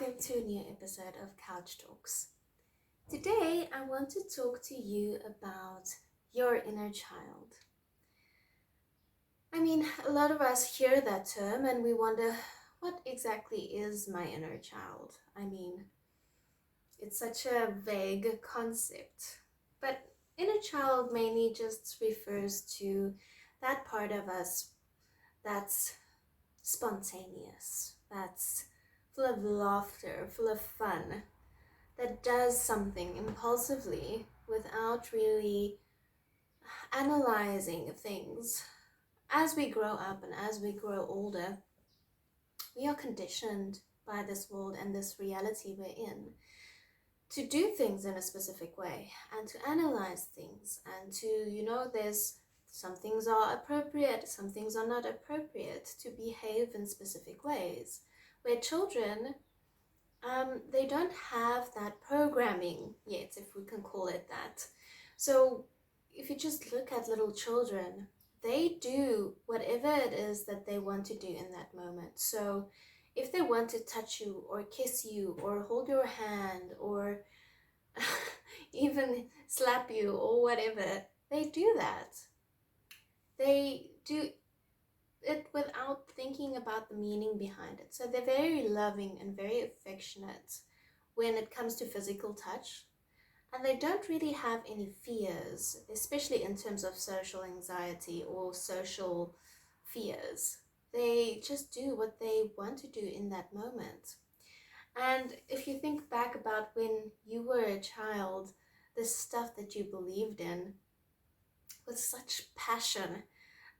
welcome to a new episode of Couch Talks. Today, I want to talk to you about your inner child. I mean, a lot of us hear that term and we wonder, what exactly is my inner child? I mean, it's such a vague concept. But inner child mainly just refers to that part of us that's spontaneous, that's full of laughter, full of fun, that does something impulsively without really analyzing things. As we grow up and as we grow older, we are conditioned by this world and this reality we're in to do things in a specific way and to analyze things and to, there's some things are appropriate, some things are not appropriate to behave in specific ways. Where children, they don't have that programming yet, if we can call it that. So if you just look at little children, they do whatever it is that they want to do in that moment. So if they want to touch you or kiss you or hold your hand or even slap you or whatever, they do that. They do it without thinking about the meaning behind it. So they're very loving and very affectionate when it comes to physical touch. And they don't really have any fears, especially in terms of social anxiety or social fears. They just do what they want to do in that moment. And if you think back about when you were a child, the stuff that you believed in with such passion,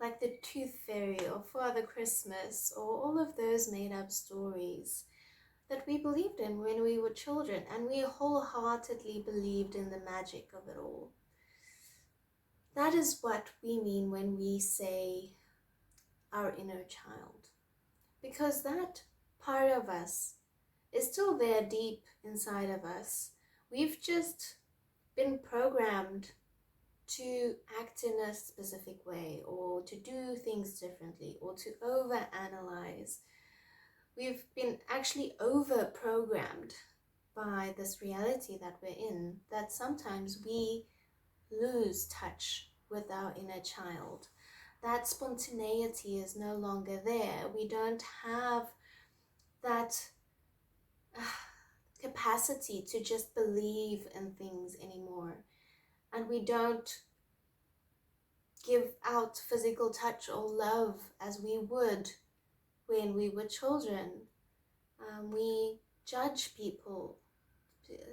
like the Tooth Fairy or Father Christmas or all of those made up stories that we believed in when we were children, and we wholeheartedly believed in the magic of it all. That is what we mean when we say our inner child, because that part of us is still there deep inside of us. We've just been programmed to act in a specific way or to do things differently or to overanalyze. We've been actually over-programmed by this reality that we're in, that sometimes we lose touch with our inner child. That spontaneity is no longer there. We don't have that capacity to just believe in things anymore. And we don't give out physical touch or love as we would when we were children. We judge people.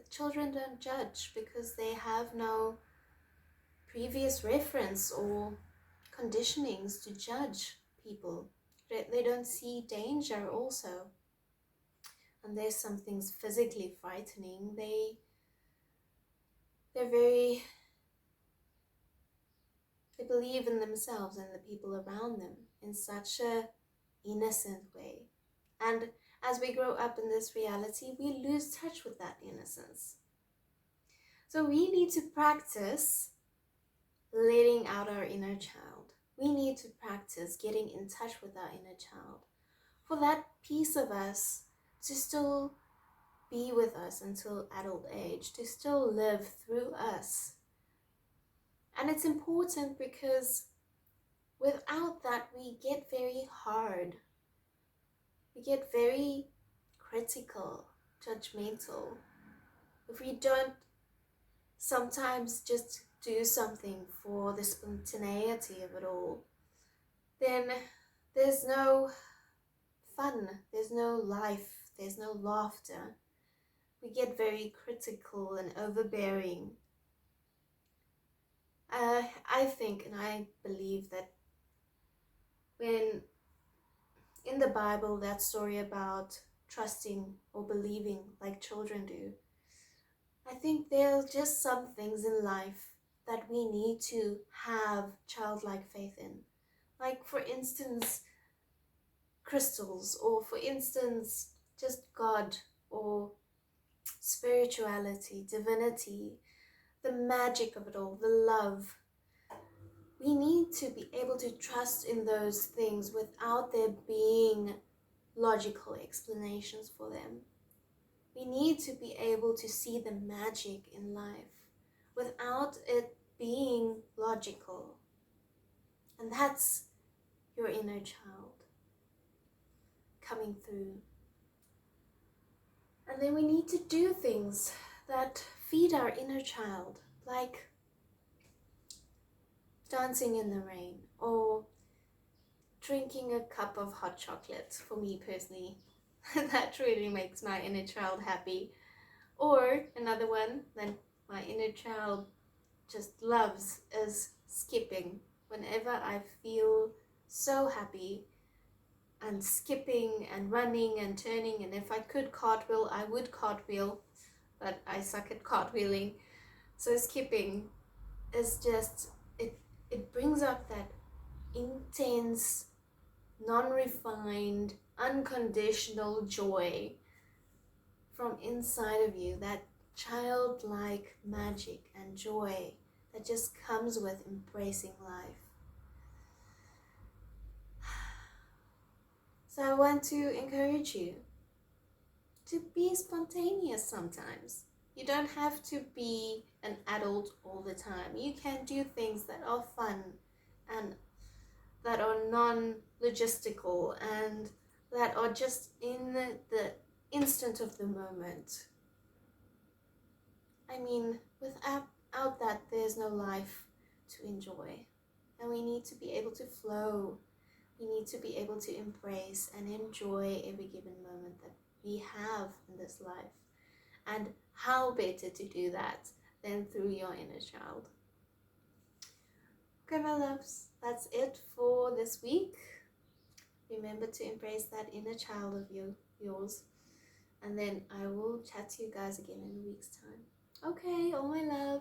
Children don't judge because they have no previous reference or conditionings to judge people. They don't see danger also. And there's some things physically frightening. They believe in themselves and the people around them in such a innocent way. And as we grow up in this reality, we lose touch with that innocence. So we need to practice letting out our inner child. We need to practice getting in touch with our inner child for that piece of us to still be with us until adult age, to still live through us. And it's important because without that, we get very hard. We get very critical, judgmental. If we don't sometimes just do something for the spontaneity of it all, then there's no fun, there's no life, there's no laughter. We get very critical and overbearing. I think and I believe that when in the Bible, that story about trusting or believing like children do, I think there are just some things in life that we need to have childlike faith in. Like, for instance, crystals, or for instance, just God, or spirituality, divinity, the magic of it all, the love. We need to be able to trust in those things without there being logical explanations for them. We need to be able to see the magic in life without it being logical. And that's your inner child coming through. And then we need to do things that feed our inner child, like dancing in the rain or drinking a cup of hot chocolate. For me personally, that really makes my inner child happy. Or another one that my inner child just loves is skipping. Whenever I feel so happy, and skipping and running and turning, and if I could cartwheel, I would cartwheel, but I suck at cartwheeling. So skipping is just, it brings up that intense, non-refined, unconditional joy from inside of you, that childlike magic and joy that just comes with embracing life. So I want to encourage you to be spontaneous sometimes. You don't have to be an adult all the time. You can do things that are fun and that are non-logistical and that are just in the instant of the moment. I mean, without that, there's no life to enjoy. And we need to be able to flow. We need to be able to embrace and enjoy every given moment that we have in this life. And how better to do that than through your inner child? Okay, my loves, that's it for this week. Remember to embrace that inner child of yours. And then I will chat to you guys again in a week's time. Okay, all my loves.